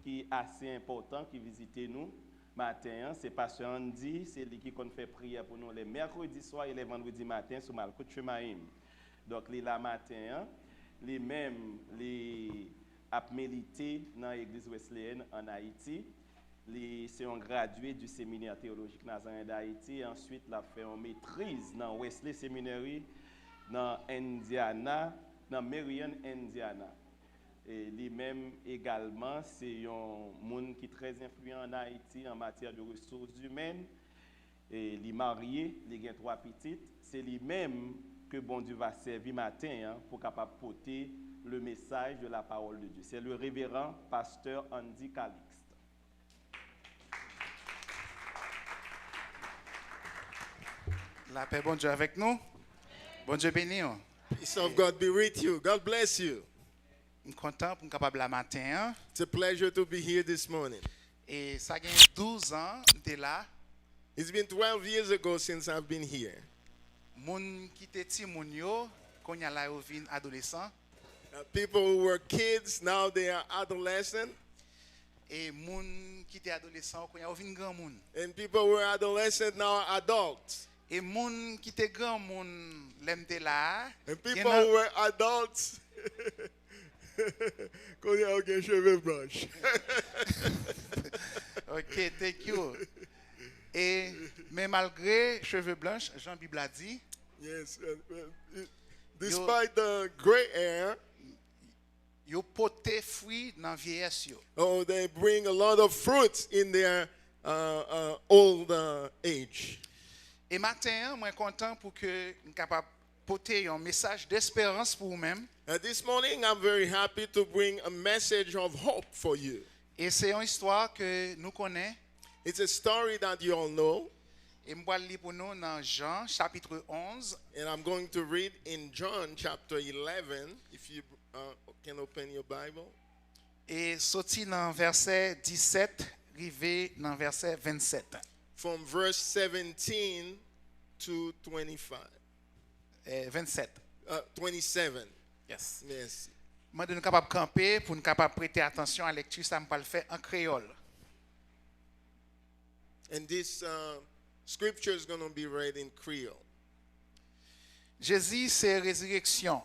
qui est assez important qui visite nous matin, c'est pasteur Andy, c'est lui qui fait prière pour nous les mercredis soirs et les vendredis matin sur Malkout Chemaim. Donc les là matin, les mêmes les a milité dans l'église wesleyenne en Haïti. C'est un gradué du séminaire théologique Nazareth d'Haïti. Ensuite, il a fait une maîtrise dans Wesley Seminary dans Indiana, dans Marion, Indiana. Et lui-même également, c'est un monde qui est très influent en Haïti en matière de ressources humaines. Et il est marié, il a 3 petites. C'est lui-même que bon Dieu va servir matin pour capable porter le message de la parole de Dieu. C'est le révérend pasteur Andy Calixte. La paix, bon Dieu avec nous. Bon Dieu béni. Peace of God be with you. God bless you. Je suis content pour capable la matin. It's a pleasure to be here this morning. Et ça fait 12 ans de là. It's been 12 years ago since I've been here. Moun qui était petit moun yo, quand y a la vin adolescent. People who were kids, now they are adolescent. Et moun qui était adolescent, quand y a vin grand moun. And people who were adolescent now are adults. Et moun qui était grand moun l'aime là. And people who were adults, quand ils ont des cheveux blancs. Ok, thank you. Et mais malgré cheveux blancs, Jean Bible a dit. Yes, despite the gray hair, yo porte fruit dans vieillesse yo. Oh, they bring a lot of fruits in their old age. Et matin, moi content pour que nous capable porter un message d'espérance pour vous-même. This morning, I'm very happy to bring a message of hope for you. Et c'est une histoire que nous connaissons. It's a story that you all know. Et je vais lire pour nous dans Jean chapitre 11. And I'm going to read in John chapter 11, if you can open your Bible. Et sorti dans verset 17, arrivé dans verset 27. From verse 17 to 25. 27. 27. Yes. Merci. Moi, de nous capable camper pour nous capable prêter attention à la lecture, ça me pas le faire en créole. And this scripture is going to be read in Creole. Jésus, c'est résurrection.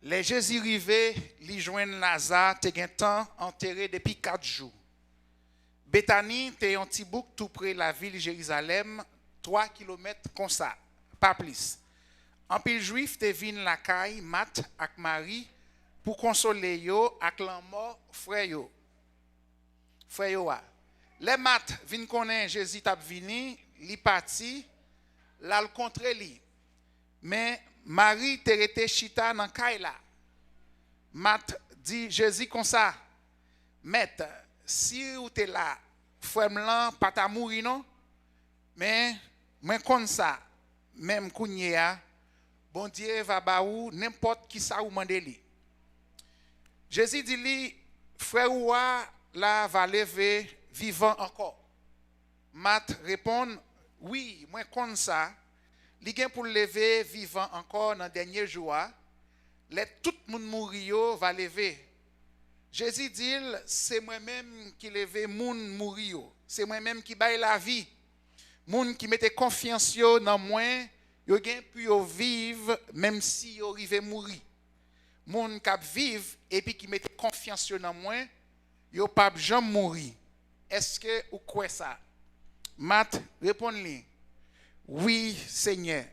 Les Jésus arrivé, li joignent Lazare, te gen temps enterré depuis 4 jours. Bethanie, te un petit bouc tout près la ville Jérusalem, 3 kilomètres comme ça, pas plus. En pile juif te vin la caille, Mat ak Marie, pour consoler yo ak lan mort frère yo. Frère yo a. Les Mat vin konnen Jésus tap vini, li parti, la l contre li. Mais Marie te rete chita nan caille la. Mat dit Jésus comme ça. Maître, si ou te là, frère m'lan pas ta mourir non, mais moi comme ça, même kounya, bon Dieu va ba ou n'importe qui ça ou mande li. Jésus dit li, frère ou la va lever vivant encore. Mat répond, oui, moi comme ça, li gen pour lever vivant encore dans dernier jour, tout le monde mourir va lever. Jésus dit, c'est moi-même qui lève moun mourir. C'est moi-même qui baille la vie. Moun qui mette confiance dans moi, yo gen pu yo vivre même si yo rive mourir. Moun k'ap vivre et puis qui mette confiance dans moi, yo pas jamais mourir. Est-ce que ou quoi ça? Mat répond-lui. Oui, Seigneur.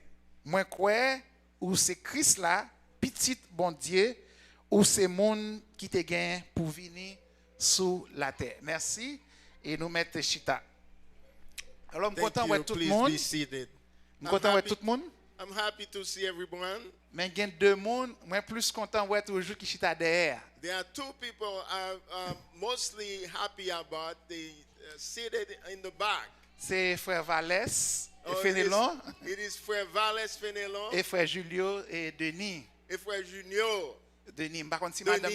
Moi quoi ou c'est Christ là, petit bon Dieu, ou c'est monde qui te gagne pour venir sous la terre. Merci et nous mettons chita. Alors, je suis content de tout le monde. Je suis content de tout le monde. I'm happy to see everyone. Mais il y a 2 personnes, je suis plus content de toujours qui chita derrière. There are 2 people I'm mostly happy about. They seated in the back. C'est frère Valès et Fénélon. It is frère Valès Fénélon. Et frère Julio et Denis. Et frère Junior. Denis, par contre si madame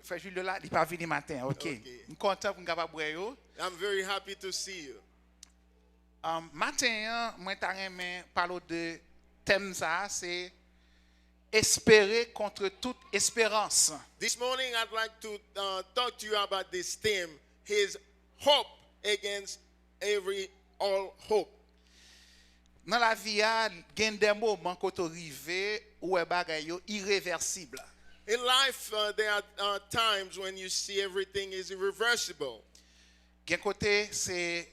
frère Julio là, il pas venir matin. OK. Je suis content pour capable boire. I'm very happy to see you. Matin, moi t'ai parler de thème ça, c'est espérer contre toute espérance. This morning, I'd like to talk to you about this theme, his hope against all hope. Dans la vie, il y a des moments quand on arrive où les bagages sont irréversibles. In life, there are times when you see everything is irreversible. D'un côté, c'est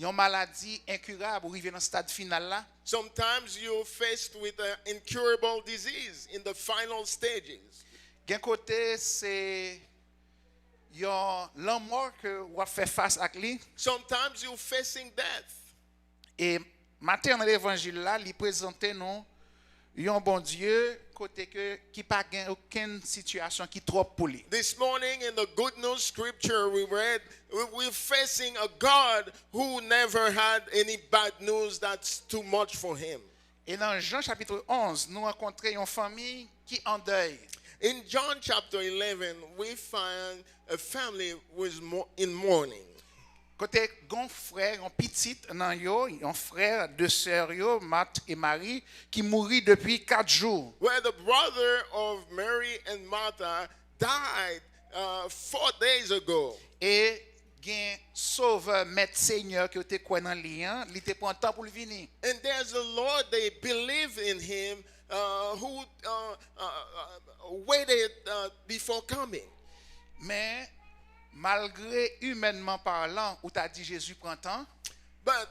une maladie incurable, arriver dans le stade final là. Sometimes you're faced with an incurable disease in the final stages. D'un côté, c'est l'homme mort que on fait face à lui. Sometimes you're facing death. Et matin dans l'évangile là, il présente nous un bon Dieu côté que qui pas gain aucune situation qui trop pour lui. This morning in the good news scripture we read, we're facing a God who never had any bad news that's too much for him. Et dans Jean chapitre 11, nous rencontrons une famille qui en deuil. In John chapter 11, we find a family who is in mourning. Côté gon frère, un petit nan yo, un frère, deux sœurs yo, Marthe et Marie, qui mourit depuis 4 jours. Where the brother of Mary and Martha died 4 days ago. Et gen sauveur maître Seigneur qui était quoi dans lien, il était prend temps pour le venir. And there's a Lord, they believe in him, who waited before coming. Mais malgré humainement parlant, où t'as dit Jésus prend temps, But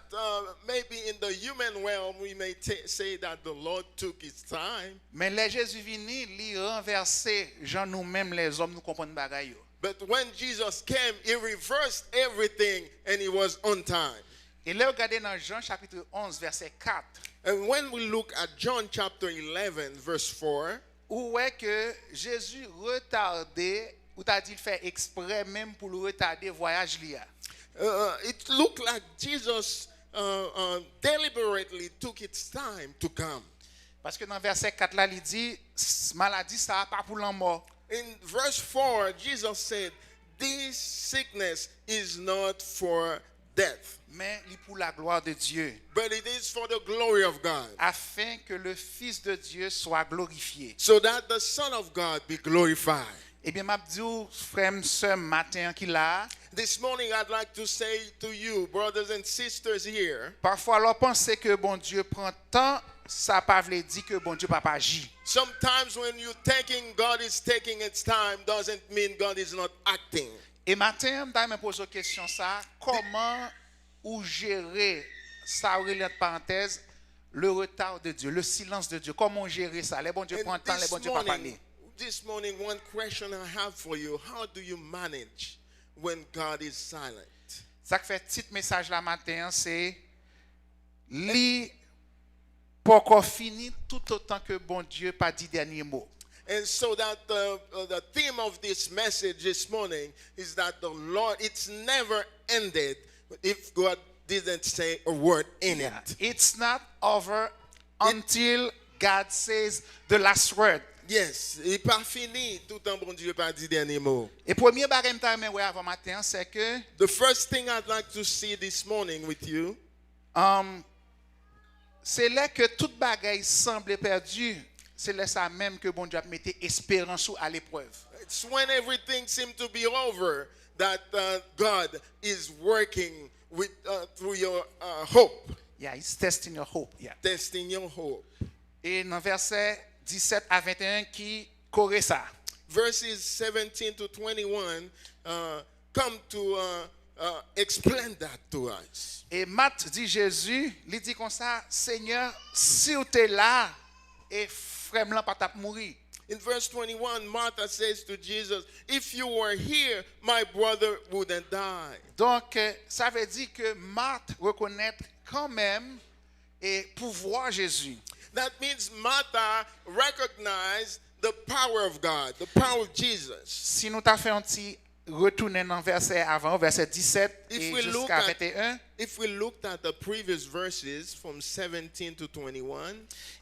maybe in the human realm, we may say that the Lord took his time. mais les Jésus vini, li renversé, Jean nous-mêmes les hommes nous comprendre bagaille yo. But when Jesus came, he reversed everything and he was on time. Et là regardez dans Jean chapitre 11 verset 4, And when we look at John chapter 11, verse 4, où est que Jésus retardé, ou t'as dit faire exprès même pour le retarder voyage liya. it looked like Jesus deliberately took its time to come. Parce que dans verset 4 là, il dit maladie ça pas pour l'homme mort. In verse 4, Jesus said, this sickness is not for death, Mais il pour la gloire de Dieu, but it is for the glory of God, afin que le Fils de Dieu soit glorifié. so that the Son of God be glorified. Eh bien, m'a dit frère ce matin qu'il a, This morning, I'd like to say to you, brothers and sisters here, parfois alors penser que bon Dieu prend temps, ça pas veut dire que bon Dieu pas agir. sometimes when you're thinking God is taking its time, doesn't mean God is not acting. Et matin, je me pose la question ça, comment ou gérer ça entre parenthèses le retard de Dieu, le silence de Dieu, comment gérer ça? Les bon Dieu prend And temps, les bon Dieu pas parler. this morning, one question I have for you, how do you manage when God is silent? Ça qui fait petit message la matin, c'est li pas encore fini tout autant que bon Dieu pas dit dernier mot. And so that the theme of this message this morning is that the Lord, it's never ended if God didn't say a word in it. It's not over until God says the word. Yes, il n'est pas fini tout le temps bon Dieu pas dit dernier mot. Et premier bagage que je veux avant matin, c'est que The first thing I'd like to see this morning with you, c'est là que toute bagaille semble perdue. C'est là ça même que bon Dieu a mis espérance à l'épreuve. it's when everything seems to be over that God is working with through your hope, Yeah, he's testing your hope. Yeah. testing your hope. Et dans verset 17 à 21 qui corrige ça. Verses 17 to 21 come to explain that to us. Et Matt dit Jésus, il dit comme ça, Seigneur, si tu es là, et frère blanc pas t'a mourir. In verse 21, Martha says to Jesus, if you were here, my brother wouldn't die. Donc, ça veut dire que Marthe reconnaît quand même et pouvoir Jésus. That means Martha recognized the power of God, the power of Jesus. Si nous t'a fait un petit retourner dans verset avant, verset 17 If et we look jusqu'à at- 21, If we looked at the previous verses from 17 to 21,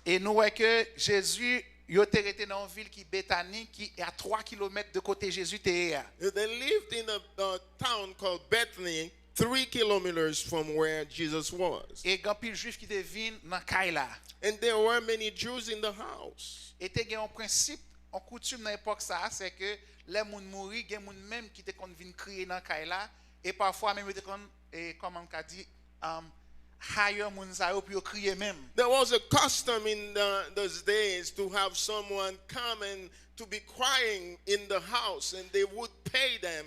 et nous voyons que Jésus, il était resté dans une ville qui Béthanie, qui est à 3 km de côté Jésus était. they lived in a town called Bethany, 3 kilometers from where Jesus was. Et grand pile juif qui te vinn dans kay la. And there were many Jews in the house. Et te gen un principe, en coutume dans l'époque ça, c'est que les moun mouri, gen moun même qui te kon vinn crier dans kay la et parfois même te kon comment on dit hire moun sa yo puis yo crier même. There was a custom in those days to have someone come and to be crying in the house, and they would pay them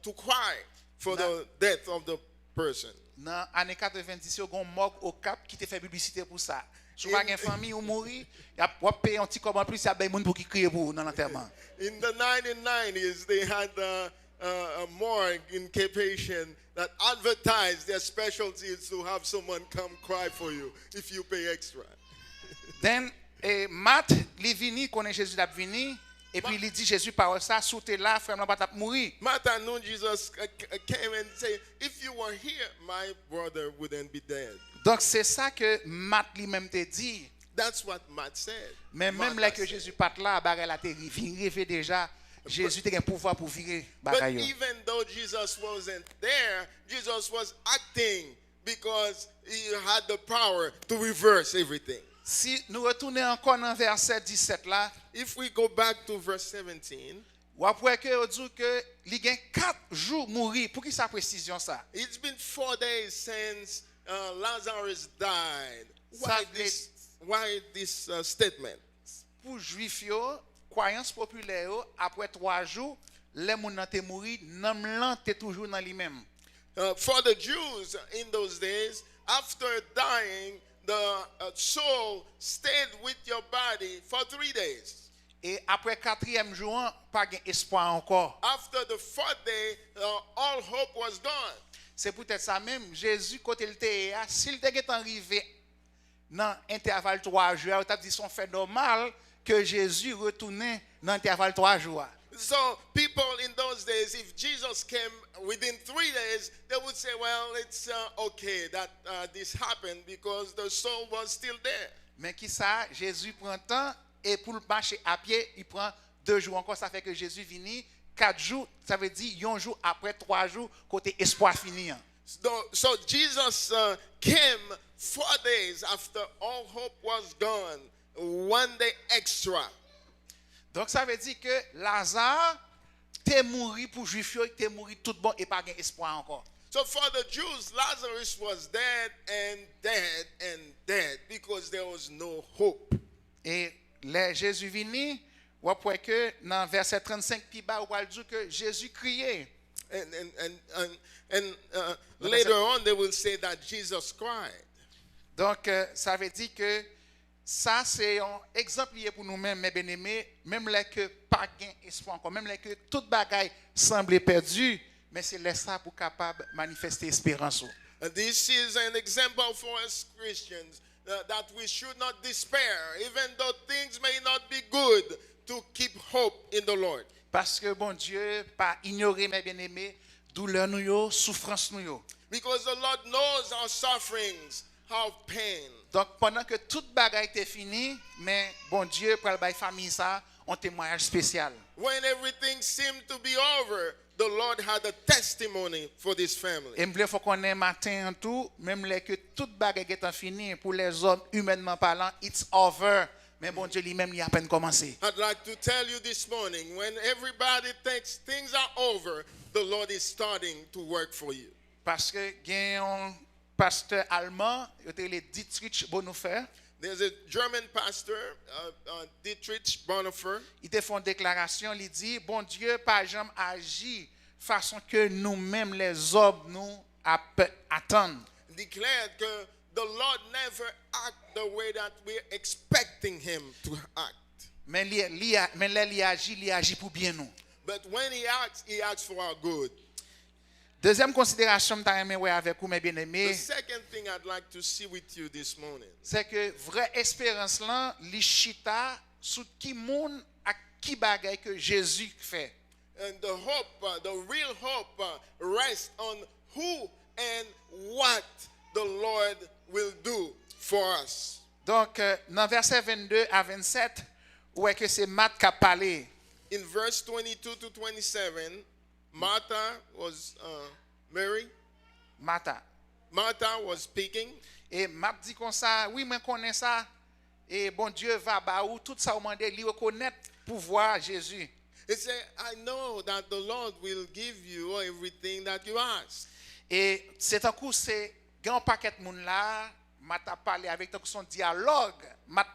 to cry for the death of the person. Dans année 90 yo gon mok au Cap qui te fait publicité pour ça. Si pas gen famille ou mouri, y a pas payer un petit comme en plus y a bay moun pour qui crier pour dans l'enterrement. In the 1990s, they had a morgue in Cape Haitian that advertised their specialties to have someone come cry for you if you pay extra. Then Matt li vini connaît Jésus d'ap vini et puis il dit Jésus parole ça soute là frère n'a pas t'a mourir. Martha knew Jesus came and said, if you were here, my brother wouldn't be dead. Donc c'est ça que Matt lui-même te dit. That's what Matt said. Mais même là que Jésus part là, bagay la te rêvé déjà, Jésus te gen pouvoir pour virer But bagay yo. even though Jesus wasn't there, Jesus was acting because he had the power to reverse everything. Si nous retournons encore dans verset 17 là, If we go back to verse 17, ou après que on dit que li gen 4 jours mourir. Pour qui ça précision ça? it's been 4 days since Lazarus died. Ça Why this statement? Pour juif yo, croyance populaire yo, après 3 jours, les moun nan te mouri, nam lan te toujours dans lui-même. For the Jews in those days, after dying, the soul stayed with your body for 3 days. Et après 4e jour, pas gen espoir encore. After the 4th day, all hope was gone. C'est peut-être ça même, Jésus, quand il était là, s'il était arrivé dans l'intervalle 3 jours, il a dit son fait normal que Jésus retournait dans l'intervalle 3 jours. So people in those days, if Jesus came within 3 days, they would say, well, it's okay that this happened because the soul was still there. Mais qui ça, Jésus prend temps et pour le marcher à pied, il prend 2 jours encore. Ça fait que Jésus finit 4 jours, ça veut dire 1 jour après 3 jours, côté espoir fini. So Jesus came 4 days after all hope was gone, 1 day extra. Donc ça veut dire que Lazare t'es mouru pour juif yo, t'es mouru tout bon et pas gain espoir encore. So for the Jews, Lazarus was dead and dead and dead because there was no hope. Et les Jésus vini, ou après que dans verset 35 puis bas, on va dire que Jésus criait. And later on, they will say that Jesus cried. Donc ça veut dire que ça c'est un exemple pour nous-mêmes, mes bien-aimés, même là que pas gain espoir encore, même là que toute bagaille semble perdue, mais c'est là ça pour capable manifester espérance. And this is an example for us Christians that we should not despair, even though things may not be good, to keep hope in the Lord. Parce que bon Dieu pas ignorer mes bien-aimés, douleur nous yo, souffrance nous yo. Because the Lord knows our sufferings, our pain. Donc pendant que toute bagaille était finie, mais bon Dieu pour la famille ça, un témoignage spécial. When everything seemed to be over, the Lord had a testimony for this family. Et m'ble faut qu'on ait matin en tout, même les que toute bagaille est finie pour les hommes humainement parlant, it's over. Mais bon Dieu lui-même il a à peine commencé. I'd like to tell you this morning, when everybody thinks things are over, the Lord is starting to work for you. Parce que gen un pasteur allemand, il était Dietrich Bonhoeffer. There's a German pastor, Dietrich Bonhoeffer. Il te fait une déclaration, il dit bon Dieu pas jamais agi façon que nous-mêmes les hommes nous attendent. Declared que the Lord never act the way that we're expecting him to act. Mais il agit pour bien nous. But when he acts for our good. Deuxième considération que j'aimerais voir avec vous mes The bien-aimés, second thing I'd like to see with you this morning c'est que vraie espérance là, li chita sous qui monde à qui bagaille que Jésus fait. and the hope, the real hope rests on who and what the Lord will do for us. Donc dans verset 22 à 27, ouais que c'est Matt qui a parlé. In verse 22 to 27, Martha was Mary, Martha. Martha was speaking. Et m'a dit comme ça, oui, moi connais ça. Et bon Dieu va ba ou tout ça au mandé, lui reconnaître pouvoir Jésus. He said, I know that the Lord will give you everything that you ask. Et c'est un coup, c'est grand paquet de monde là, m'a parlé avec son dialogue, m'a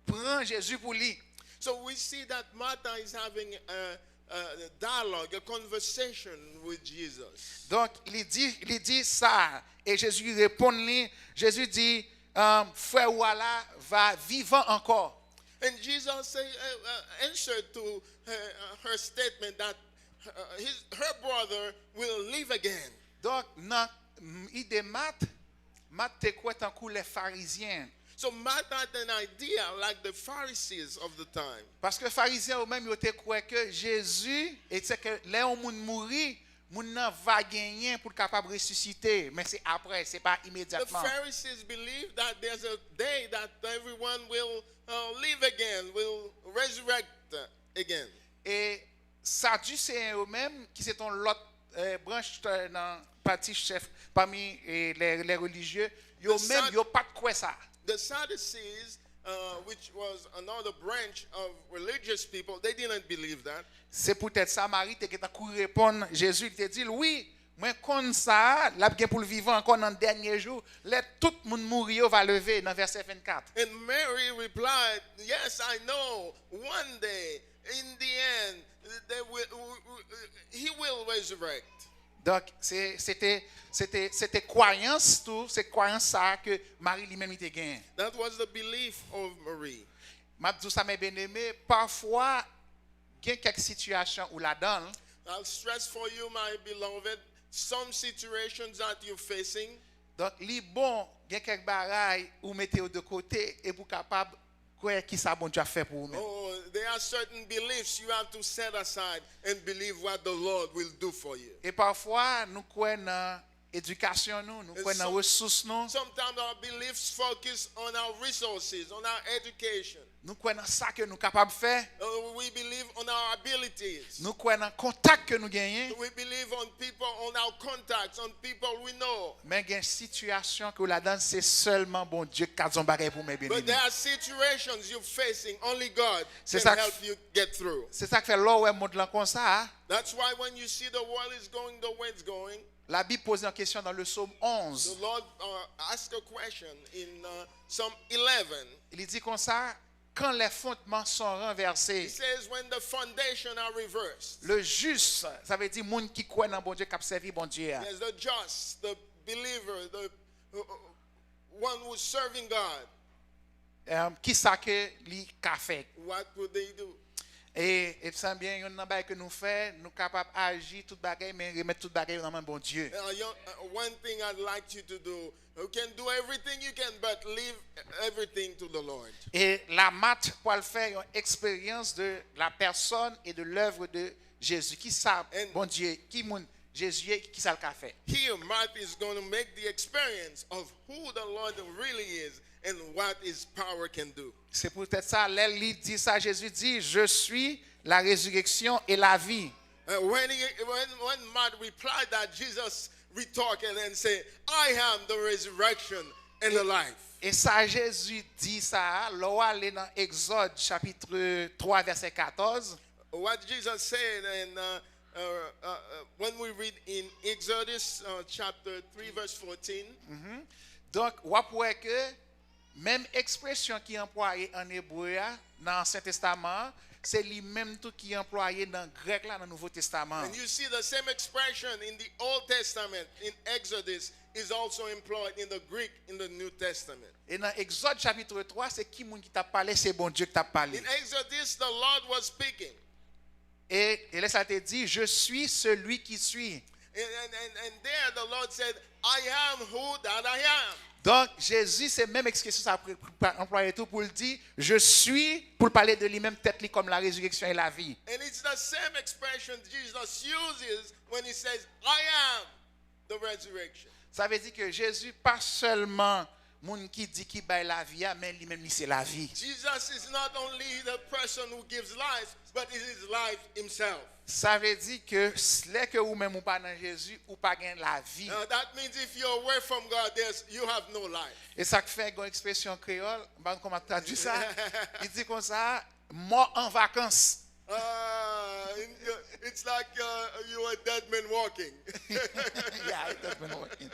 prend Jésus pour lui. So we see that Martha is having a dialogue, a conversation with Jesus. Donc il dit ça et Jésus lui répond lui, Jésus dit frère Walla va vivant encore. And Jesus answered to her statement that her brother will live again. Donc dans idée Matt te quoi tant coup les pharisiens. So Martha had an idea like the Pharisees of the time. Parce que les pharisiens eux-mêmes ils étaient quoi que Jésus était que les gens mourir, moun nan va gagner pour capable ressusciter, mais c'est après, c'est pas The immédiatement. Pharisees believe that there's a day that everyone will live again, will resurrect again. Et Sadducéens eux-mêmes qui c'est l'autre branche dans parti chef parmi les religieux, yo même yo pas de quoi ça. The Sadducees, which was another branch of religious people, they didn't believe that. C'est peut-être ça Marie qui t'a couru répondre Jésus il te dit oui, moi comme ça, là bien pour le vivant encore dans le dernier jour, là tout le monde mourir va lever dans verset 24. And Mary replied, yes, I know, one day, in the end, he will resurrect. Donc c'était croyance tout, c'est croyance ça que Marie lui-même était gain. That was the belief of Marie. M'a dit ça mes bien-aimés, parfois il y a quelques situations où là-dedans I'll stress for you, my beloved, some situations that you're facing. donc li bon, il y a quelques bagailles où mettez de côté et pour capable quoi qui ça bon Dieu a fait pour vous. Oh, there are certain beliefs you have to set aside and believe what the Lord will do for you. Et parfois nous croyons dans éducation nous croyons dans ressources nous, Sometimes our beliefs focus on our resources, on our education. nous croyons dans ça que nous capable faire, We believe on our abilities. nous croyons dans contact que nous gagnons, We believe on people, on our contacts, on people we know. mais il y a une situation que là-dedans c'est seulement bon Dieu qui a son bagage pour mes But bien-aimés. there are situations you're facing, only God C'est can ça- help you get through. C'est ça que fait là où monde là comme ça, That's why when you see the world is going the way it's going, la Bible pose une question dans le psaume 11. the Lord asked a question in Psalm 11. Il dit comme ça, quand les fondements sont He renversés, says, when the foundation are reversed, le juste, ça veut dire monde qui croit dans bon Dieu, qui a servi bon Dieu. there's the just, the believer, the one who's serving God. Qui ça que li ka fait? What would they do? Et ça bien, yon nan bagay que nous fait, nous capable agir tout bagay, mais remettre tout bagay dans main bon Dieu. One thing I'd like you to do, you can do everything you can, but leave everything to the Lord. Et la mat pour le faire une expérience de la personne et de l'œuvre de Jésus. Qui ça, And- bon Dieu, qui moun Jésus, qui ça le ka fait? Here, Martha is going to make the experience of who the Lord really is and what his power can do. C'est peut-être ça, il dit ça, Jésus dit, je suis la résurrection et la vie. When Martha replied that, Jesus retorted and said, I am the resurrection and the life. Et ça, Jésus dit ça, là, aller dans Exode chapitre 3, verset 14. What Jesus said, and when we read in Exodus chapter 3, verse 14, Donc, on voit que même expression qui est employée en hébreu dans l'Ancien Testament, c'est lui-même tout qui est employé dans le grec là, dans le Nouveau Testament. and you see the same expression in the Old Testament, in Exodus, is also employed in the Greek in the New Testament. Et dans Exode chapitre 3, c'est qui moun qui t'a parlé, c'est bon Dieu qui t'a parlé. In Exodus, the Lord was speaking. Et là, ça te dit, je suis celui qui suis. And there the Lord said, I am who that I am. Donc, Jésus, c'est même expression ça employé tout pour le dire, je suis, pour parler de lui-même, peut-être comme la résurrection et la vie. And it's the same expression Jesus uses when he says, I am the resurrection. Ça veut dire que Jésus, pas seulement moun qui dit qui baille la vie, mais lui-même c'est la vie. Jesus is not only the person who gives life, but it is life himself. Ça veut dire que c'est que ou même ou pas dans Jésus ou pas gain la vie. That means if you're away from God, you have no life. Et ça fait une expression créole, comment traduire ça? Il dit comme ça, mort en vacances. It's like you're a dead man walking. Yeah, dead man walking.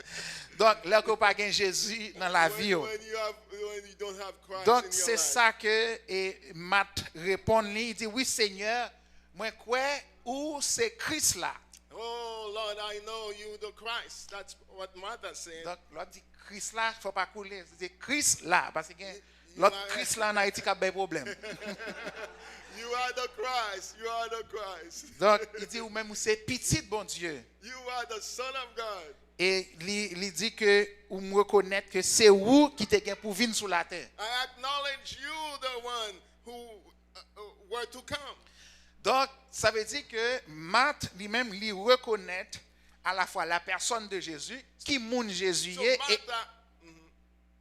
Donc là que pas gain Jésus dans la vie. when you don't have Christ Donc in your c'est life. ça que Matt répond, il dit oui Seigneur, moi quoi ou c'est Christ là. Oh Lord, I know you the Christ. That's what Martha said. Donc l'autre dit Christ là, faut pas couler, c'est Christ là parce que l'autre Christ là en Haïti a des problèmes. You are the Christ. You are the Christ. Donc il dit ou même c'est petit bon Dieu. You are the Son of God. Et il dit que ou me reconnaître que c'est vous qui te gain pour venir sur la terre. I acknowledge you, the one who were to come. Donc ça veut dire que Marthe lui-même lui reconnaît à la fois la personne de Jésus, qui moun Jésus So est et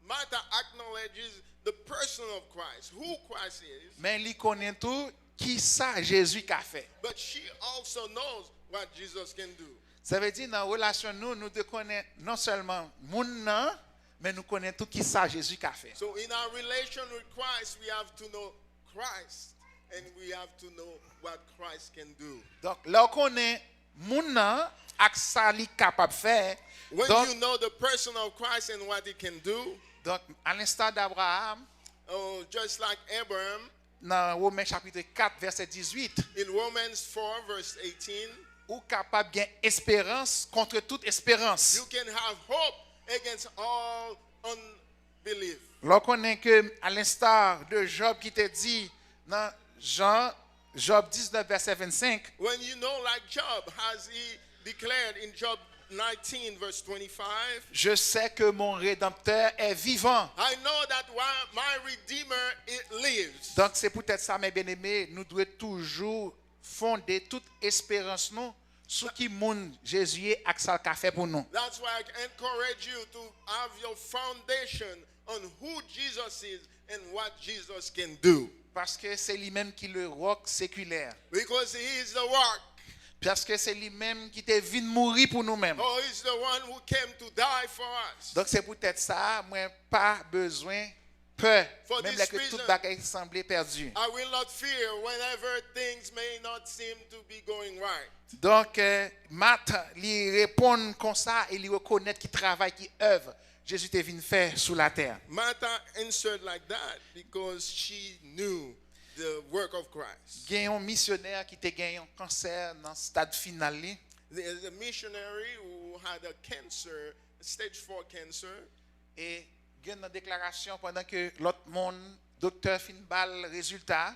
Martha acknowledges the person of Christ, who Christ is, mais il connaît tout qui ça Jésus qu'a fait. but she also knows what Jesus can do. Ça veut dire dans la relation nous te connaissons non seulement moun nan, mais nous connaissons tout qui ça Jésus qu'a fait. So in our relation with Christ, we have to know Christ, and we have to know what Christ can do. Donc là on connaît moun nan ak ça li capable faire. When Donc, you know the person of Christ and what he can do, donc à l'instar d'Abraham oh, just like Abraham, dans Romains chapitre 4 verset 18, in Romans 4 verse 18, ou capable gain espérance contre toute espérance. you can have hope against all unbelief. Là, on connaît que, à l'instar de Job qui te dit dans Job 19, verset 25, When you know, like Job, as he declared in Job 19 verse 25, je sais que mon Rédempteur est vivant. I know that my Redeemer lives. Donc, c'est peut-être ça, mes bien-aimés, nous devons toujours fonder toute espérance nous sur qui moun Jésus est ak ça qu'a fait pour nous. That's why I encourage you to have your foundation on who Jesus is and what Jesus can do. Parce que c'est lui-même qui le roc séculaire. Because he is the rock. Parce que c'est lui-même qui est venu mourir pour nous-mêmes. Oh, he's the one who came to die for us. Donc c'est peut-être ça, moi pas besoin peur, For même this là que reason, toute bagaille semblait perdue. I will not fear whenever things may not seem to be going right. Donc Marthe lui répond comme ça et lui reconnaît qu'il travaille, qu'il œuvre. Jésus est venu faire sur la terre. Martha answered like that because she knew the work of Christ. Il y a un missionnaire qui a gagné un cancer dans le stade final. There's a missionary who had a cancer, stage 4 cancer. Et il y a une déclaration pendant que l'autre monde, docteur fin balle résultat.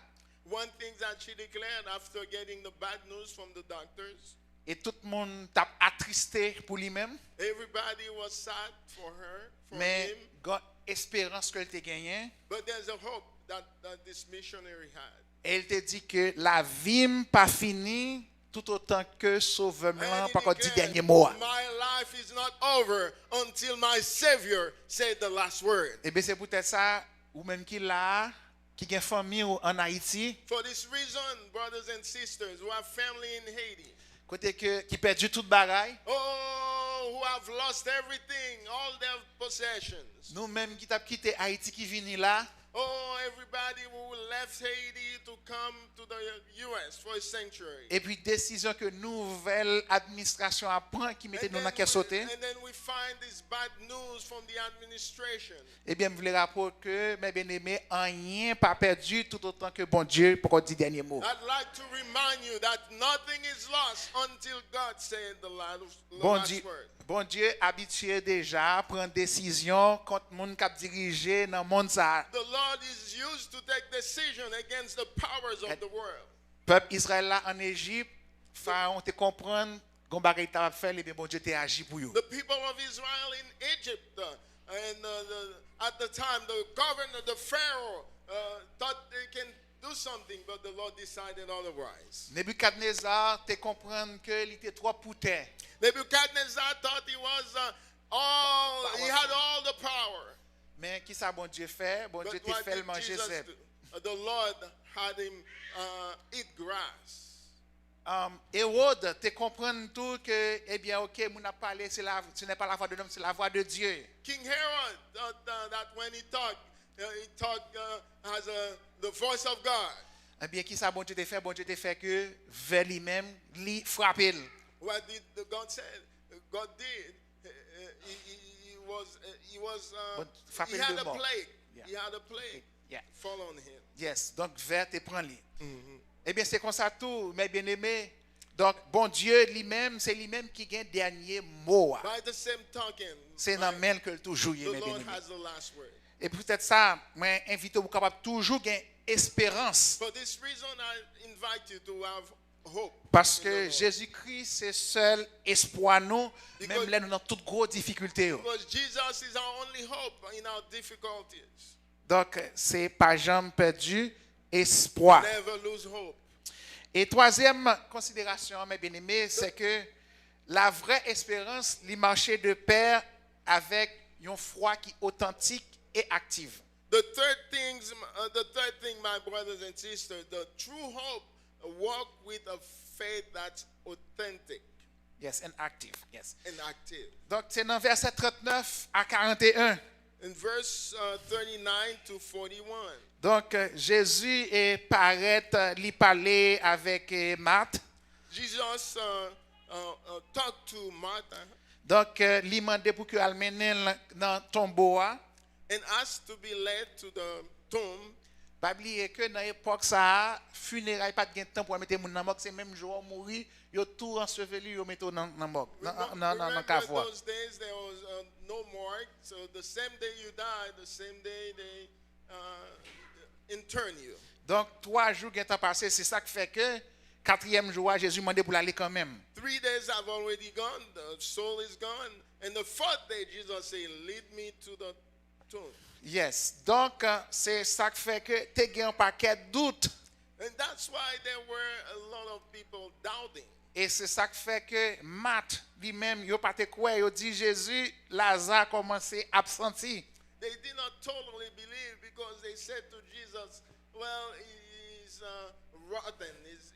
One thing that she declared after getting the bad news from the doctors, Et tout le monde t'a attristé pour lui-même. everybody was sad for her, for Mais him. il y a espérance qu'elle a gagné. But there's a hope that this missionary had. Et elle te dit que la vie n'est pas finie tout autant que sauveur And he pas encore dit declared, dernier mot. my life is not over until my Savior said the last word. Et bien c'est peut-être ça, ou même qui là, qui a une famille en Haïti, For this reason, brothers and sisters who have family in Haiti, côté que qui perdu toute bagaille, oh, who have lost everything, all their possessions. nous même qui t'a quitté Haïti qui vini là, Oh, everybody who left Haiti to come to the U.S. for a sanctuary. et puis décision que nouvelle administration a pris qui mettait nous dans la sauté. And then we find this bad news from the administration. Eh bien, je voulais rapporter que mes bien-aimés, rien pas perdu tout autant que bon Dieu pour dire dernier mot. I'd like to remind you that nothing is lost until God said the last word. Bon Dieu habitué déjà à prendre décision contre monde qui dirigé dans le monde ça. The Lord is used to take decision against the powers of the world. Peuple Israël là en Égypte, Pharaon te comprendre, gon bagay t'a fait, et bien bon Dieu t'a agi pour eux. The people of Israel in Egypt and at the time the governor, the Pharaoh, thought they can do something, but the Lord decided otherwise. Nebuchadnezzar te comprendre que il était trop poutin. Nebuchadnezzar thought he was he had all the power. Mais qui ça bon Dieu fait? Bon Dieu But te what fait le did manger Jesus zèbre. do? The Lord had him eat grass. Hérode, te comprendre tout que, eh bien, ok, mon a parlé, ce n'est pas la voix de l'homme, c'est la voix de Dieu. King Herod thought that when he talked as the voice of God. Eh bien, qui ça bon Dieu te fait? Bon Dieu te fait que vers lui-même, lui frapper. What did God said? God did. He had a plague. Yeah. He had a plague Yeah. fall on him. Yes, donc vers te prend lui. Eh bien, c'est comme ça tout, mes bien-aimés. Donc, bon Dieu lui-même, c'est lui-même qui gagne dernier mot. By the same token, C'est dans main que toujours, the mes Lord bien-aimés. has the last word. Et peut-être ça, moi, invite vous capable toujours gagner espérance. For this reason, I invite you to have hope. Parce in the que Lord. Jésus-Christ, c'est seul espoir nous, Because- même là nous dans toutes grosses difficultés. Because Jesus is our only hope in our difficulties. Donc, c'est pas jamais perdu espoir. Never lose hope. Et troisième considération, mes bien-aimés, c'est que la vraie espérance, lui marcher de pair avec une foi qui est authentique et active. The third thing, my brothers and sisters, the true hope walk with a faith that's authentic Yes, and active. Yes. and active. Donc, c'est dans verset 39 à 41. In verse 39 to 41, Donc, Jésus est paraît, lui parler avec Marthe. Jesus talked to Martha Donc, lui demandait pour qu'elle mène dans le tombeau. and asked to be led to the tomb. Pas oublier que dans l'époque ça, funérailles pas de temps pour mettre les gens dans mort, c'est même jour mourir, yo tout enseveli, yo mettre dans mort, dans Remember cavoi. those days there was no morgue, so the same day you die, the same day they intern you. Donc 3 jours qui ont passé, c'est ça qui fait que quatrième jour Jésus demandé pour aller quand même. 3 days have already gone, the soul is gone, and the 4th day Jesus said, "Lead me to the tomb." Yes. Donc c'est ça qui fait que tu as un paquet de doutes. And that's why there were a lot of people doubting. Et c'est ça qui fait que Marthe lui-même, il pas te quoi, il dit Jésus, Lazare commencé à absenti. They did not totally believe because they said to Jesus, "Well, he's rotten, he's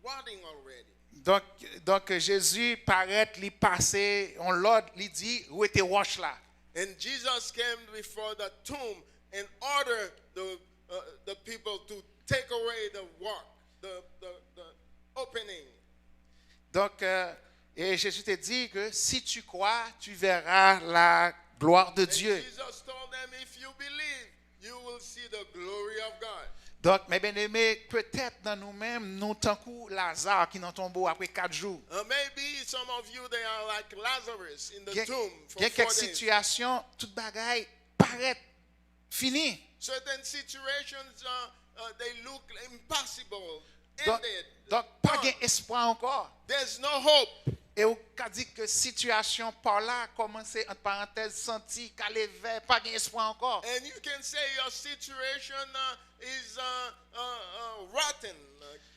rotting already." Donc Jésus paraît lui passer on l'ordre, lui dit où était wash là. And Jesus came before the tomb and ordered the people to take away the work, the opening. Donc et Jésus te dit que si tu crois, tu verras la gloire de And Dieu. Jesus told them, "If you believe, you will see the glory of God." Donc mes bien-aimés, peut-être dans nous-mêmes, nous tant que Lazare qui dans ton tombeau après 4 jours. Maybe some of you, they are like Lazarus in the Il y tomb for a 4 quelques days. situations, toute bagaille paraît fini. Certain situations, they look impossible, Donc, ended. donc pas done. d'espoir encore. There's no hope. Et on a dit que situation par là commence entre parenthèses senti qu'à lever pas d'espoir encore. And you can say your situation is rotten,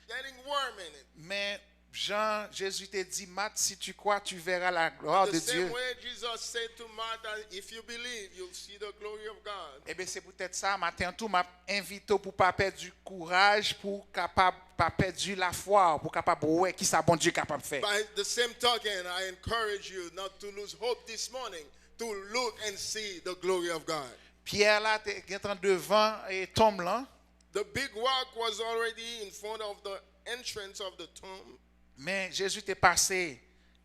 getting worm in it. Mais Jean, Jésus te dit, Matt, si tu crois, tu verras la gloire The de same Dieu. way Jesus said to Martha, "If you believe, you'll see the glory of God." Eh bien, c'est peut-être ça, matin tout, m'a invité pour pas perdre du courage, pour capable pas perdre la foi, pour capable ouais, qui ça bon Dieu capable de faire. By the same token, I encourage you not to lose hope this morning, to look and see the glory of God. Pierre là, tu es devant et tombe là, The big rock was already in front of the entrance of the tomb, mais Jésus t'est passé.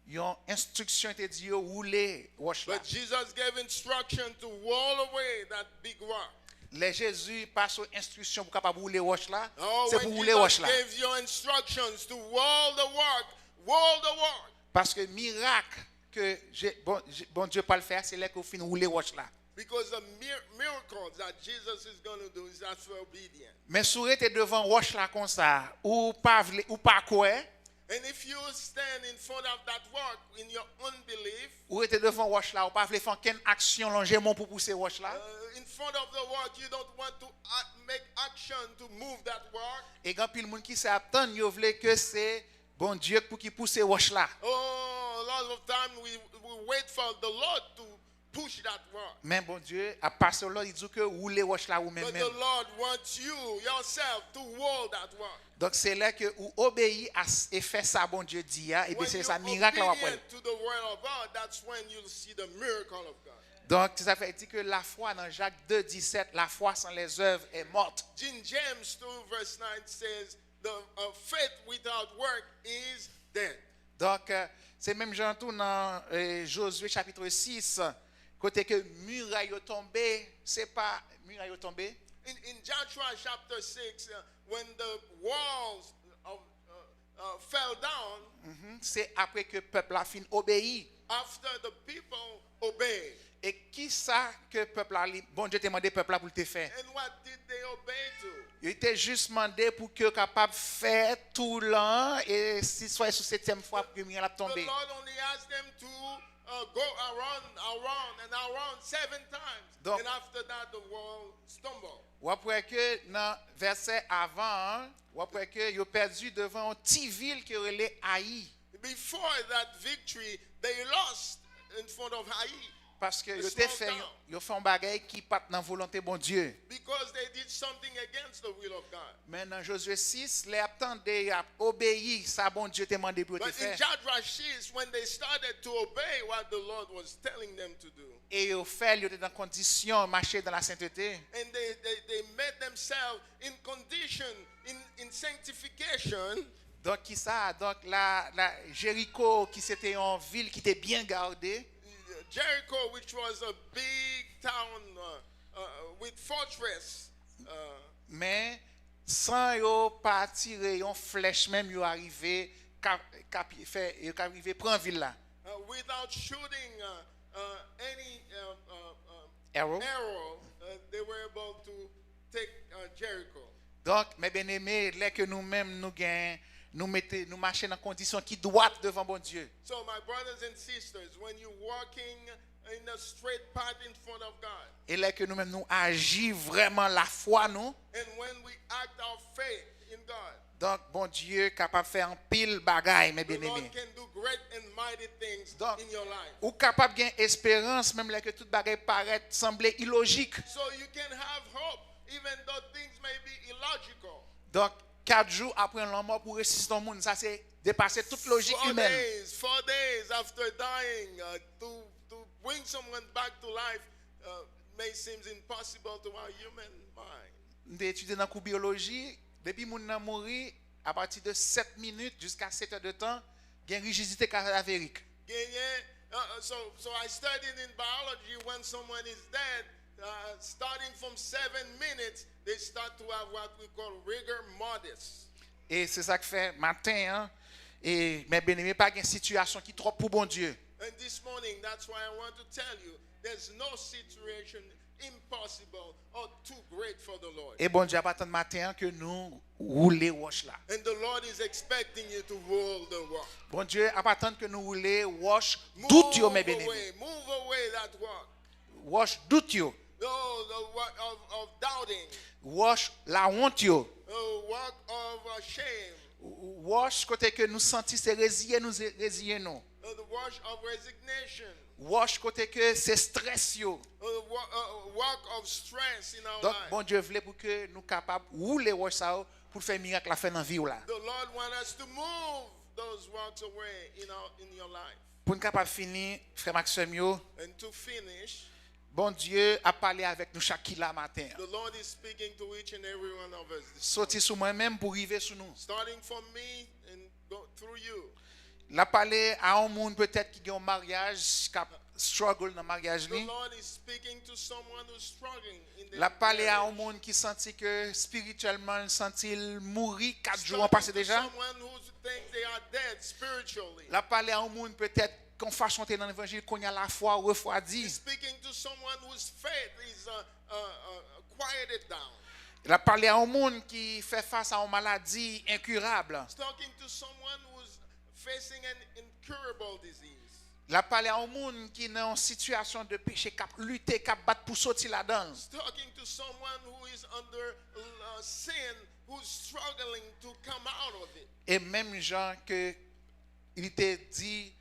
Une instruction te dit rouler roche là. but Jesus gave instruction to wall away that big rock. Les Jésus passe aux instructions pour capable rouler roche là, Oh, c'est when pour rouler roche Jesus là. gave you instructions to wall the rock. Parce que miracle que bon Dieu pas le faire, c'est là qu'on finit rouler roche là. Because the miracles that Jesus is going to do is after obedience. Mais si vous êtes devant roche là comme ça, ou pas quoi, And if you stand in front of that rock in your unbelief, ou êtes devant roche là, ou pas faire aucune action longement pour pousser roche là, in front of the rock, you don't want to make action to move that rock. et quand pile monde qui s'attend, yo veut que c'est bon Dieu pour qui pousser roche là. Oh, a lot of time we wait for the Lord to push that rock. Mais bon Dieu, à passer là, il dit que rouler roche là ou même. But the Lord wants you, yourself, to roll that rock. Donc c'est là que ou obéit et fait ça bon Dieu dit et bien c'est ça miracle là après. To the word of God, that's when you'll see the miracle of God. Donc ça fait dire que la foi dans Jacques 2:17, la foi sans les œuvres est morte. In James 2 verse 9 says, the faith without work is dead. Donc c'est même Jean tout dans Josué chapitre 6, côté que muraille tombé, c'est pas muraille tombé. In Joshua chapter 6, when the walls fell down, c'est après que le peuple a fini obéi. after the people obeyed. Et qui ça que le peuple a bon Dieu t'a demandé peuple là pour te faire? And what did they obey to? Il était juste demandé pour que capable faire tout l'an et si soit sur septième fois pour que miracle a The tombé. Lord only asked them to go around 7 times. Donc- And after that, the wall stumbled. Ou après que dans verset avant, ou après que ils ont perdu devant une petite ville qui relait Haï Before that victory, they lost in front of Hai parce que A ils ont small fait town. ils ont fait un bagage qui pas dans volonté bon Dieu. because they did something against the will of God. Mais dans Josué 6, les attendait à obéir ça bon Dieu t'a demandé pour te But in faire. Joshua 6, when they started to obey what the Lord was telling them to do, Et ils ont fait, ils étaient dans condition marcher dans la sainteté. and they made themselves in condition, in sanctification. Donc qui ça? Donc la Jéricho qui c'était une ville qui était bien gardée. Jericho, which was a big town with fortress, Mais sans yo pas tirer une flèche même yo arrivé prendre ville là. without shooting any Arrow. arrow, they were able to take Jericho. Donc mes bien-aimés, là que nous-mêmes nous marcher dans condition qui droite devant bon Dieu. So, my brothers and sisters, when you're walking in a straight path in front of God, Et là que nous-mêmes nous agissons vraiment la foi nous. and when we act our faith in God, Donc bon Dieu capable de faire un pile bagaille mes the Lord bien-aimés. can do great and mighty things Donc, in your life. ou capable de gagner espérance même là que toute bagaille paraît sembler illogique. So you can have hope, even though things may be illogical. Donc 4 jours après la mort pour ressusciter le monde, ça c'est dépasser toute logique 4 humaine. days after dying, to bring someone back to life may seem impossible to our human mind. Nous étudié dans la biologie, depuis mon nan mourir à partir de 7 minutes jusqu'à 7 heures de temps, il y a une rigidité cadavérique. So I studied in biology when someone is dead, starting from 7 minutes, they start to have what we call rigor mortis. Et c'est ça que fait matin hein, et mes bien-aimés pas une situation qui trop pour bon Dieu. And this morning, that's why I want to tell you, there's no situation impossible or too great for the Lord. Et bon Dieu a pas tant de matin que nous rouler roche là. And the Lord is expecting you to roll the rock. Bon Dieu a pas tant que nous rouler roche Move doute yo mes bien-aimés. away that rock. Roche doute yo. No, the rock of doubting, Roche la honte yo. the rock of shame, Roche côté que nous senti c'est résilier nous the rock of resignation, Roche côté que c'est stress yo. the rock of stress in our Donc life. bon Dieu voulait pour que nous capables rouler roche ça pour faire miracle la faire dans vie ou là. The Lord wants us to move those rocks away in your life. Pour nous capable finir frère Maxime yo, And to finish, bon Dieu a parlé avec nous chaque là matin. the Lord is speaking to each and every one of us. Sorti sur moi-même pour arriver sur nous. Starting from me and go through you. La parler à un monde peut-être qui a un mariage qui struggle dans mariage The li. Lord is speaking to someone who's struggling in their La parler à un marriage. monde qui sentit que spirituellement il sentit mourir 4 jours ont Starting passé to déjà. someone who thinks they are dead spiritually. La parler à un monde peut-être qu'on fasse chanter dans l'évangile qu'on a la foi refroidie. Speaking to someone whose faith is quieted down. La parler à un monde qui fait face à une maladie incurable. Talking to someone who's facing an incurable disease. La parler à un monde qui est dans une situation de péché, qui a lutté, qui a battu pour sortir là-dedans. Talking to someone who is under sin, who's struggling to come out of it. Et même gens que il était dit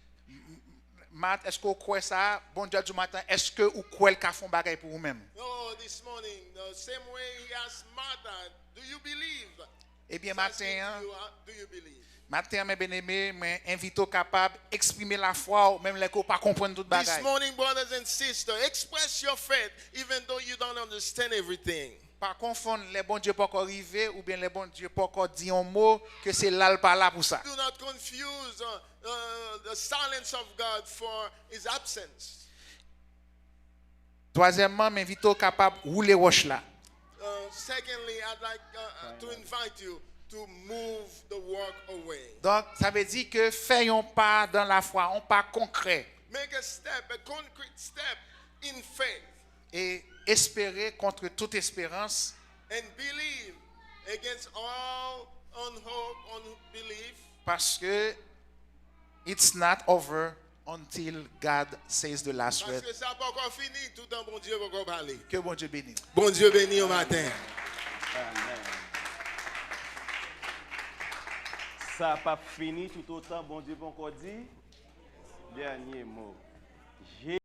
est-ce que vous croyez ça? Bon Dieu du matin, est-ce que vous croyez le font bagaille pour vous-même? Oh, this morning, the same way he asked Martha, do you believe? Eh bien, He's asking matin, you, do you believe? matin, mes bien-aimés, mais invito capable d'exprimer la foi, même les qu'on pas comprendre toute This bagaille. morning, brothers and sisters, express your faith even though you don't understand everything. Pas confondre les bons dieux pas encore arriver ou bien les bons dieux pas encore dit un mot que c'est là pas là pour ça. Do not confuse the silence of God for his absence. Troisièmement, m'invito capable rouler roche là. Secondly, I'd like to invite you to move the work away. Donc, ça veut dire que faisons pas dans la foi, un pas concret Make a step, a concrete step in faith, et espérer contre toute espérance and believe against all unbelief, parce que it's not over until God says the last parce word. que ça n'a pas encore fini, tout un bon Dieu va encore parler. Que bon Dieu bénisse. Bon Dieu béni au matin. Amen. Ça n'a pas fini tout autant, bon Dieu, bon encore dit. Dernier mot.